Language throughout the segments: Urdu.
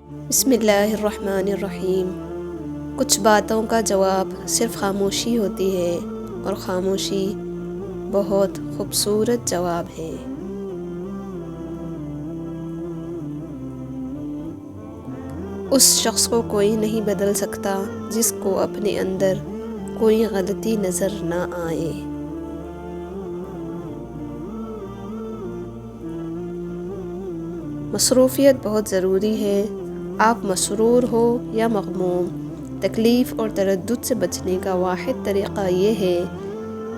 بسم اللہ الرحمن الرحیم۔ کچھ باتوں کا جواب صرف خاموشی ہوتی ہے، اور خاموشی بہت خوبصورت جواب ہے۔ اس شخص کو کوئی نہیں بدل سکتا جس کو اپنے اندر کوئی غلطی نظر نہ آئے۔ مصروفیت بہت ضروری ہے۔ آپ مسرور ہو یا مغموم، تکلیف اور تردد سے بچنے کا واحد طریقہ یہ ہے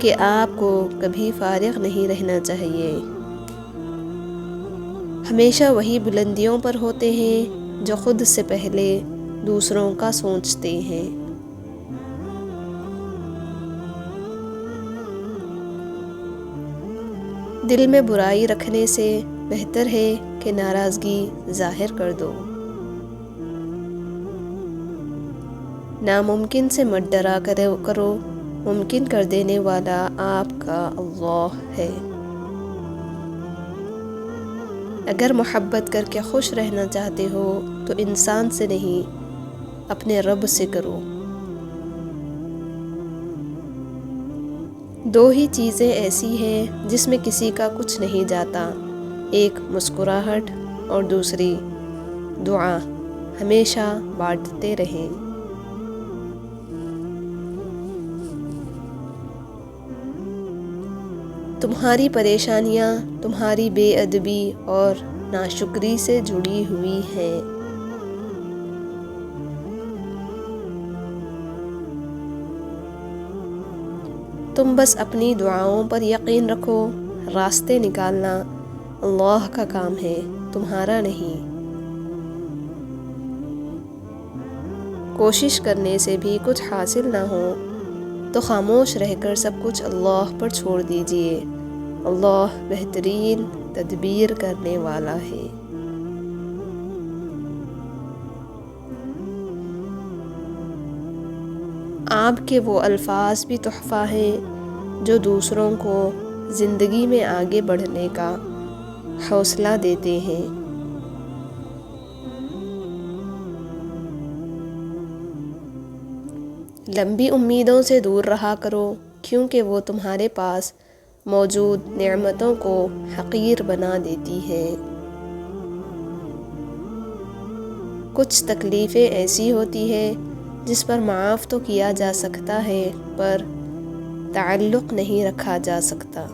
کہ آپ کو کبھی فارغ نہیں رہنا چاہیے۔ ہمیشہ وہی بلندیوں پر ہوتے ہیں جو خود سے پہلے دوسروں کا سوچتے ہیں۔ دل میں برائی رکھنے سے بہتر ہے کہ ناراضگی ظاہر کر دو۔ ناممکن سے مت ڈرا کرو، ممکن کر دینے والا آپ کا اللہ ہے۔ اگر محبت کر کے خوش رہنا چاہتے ہو تو انسان سے نہیں، اپنے رب سے کرو۔ دو ہی چیزیں ایسی ہیں جس میں کسی کا کچھ نہیں جاتا، ایک مسکراہٹ اور دوسری دعا۔ ہمیشہ بانٹتے رہیں۔ تمہاری پریشانیاں تمہاری بے ادبی اور ناشکری سے جڑی ہوئی ہیں۔ تم بس اپنی دعاؤں پر یقین رکھو، راستے نکالنا اللہ کا کام ہے، تمہارا نہیں۔ کوشش کرنے سے بھی کچھ حاصل نہ ہو تو خاموش رہ کر سب کچھ اللہ پر چھوڑ دیجئے۔ اللہ بہترین تدبیر کرنے والا ہے۔ آپ کے وہ الفاظ بھی تحفہ ہیں جو دوسروں کو زندگی میں آگے بڑھنے کا حوصلہ دیتے ہیں۔ لمبی امیدوں سے دور رہا کرو، کیونکہ وہ تمہارے پاس موجود نعمتوں کو حقیر بنا دیتی ہیں۔ کچھ تکلیفیں ایسی ہوتی ہیں جس پر معاف تو کیا جا سکتا ہے، پر تعلق نہیں رکھا جا سکتا۔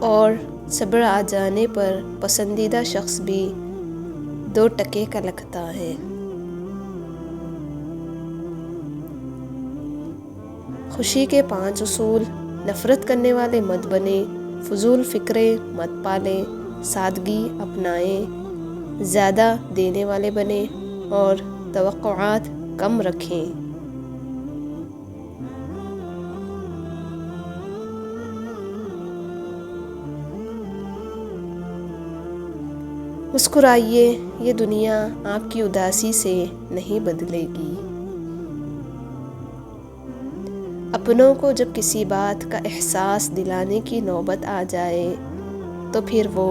اور صبر آ جانے پر پسندیدہ شخص بھی 2 ٹکے کا لگتا ہے۔ خوشی کے 5 اصول: نفرت کرنے والے مت بنیں، فضول فکریں مت پالیں، سادگی اپنائیں، زیادہ دینے والے بنیں اور توقعات کم رکھیں۔ مسکرائیے، یہ دنیا آپ کی اداسی سے نہیں بدلے گی۔ اپنوں کو جب کسی بات کا احساس دلانے کی نوبت آ جائے تو پھر وہ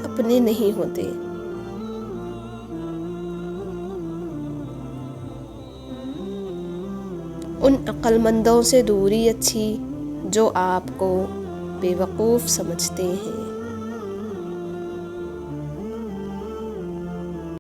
اپنے نہیں ہوتے۔ ان عقل مندوں سے دوری اچھی جو آپ کو بے وقوف سمجھتے ہیں۔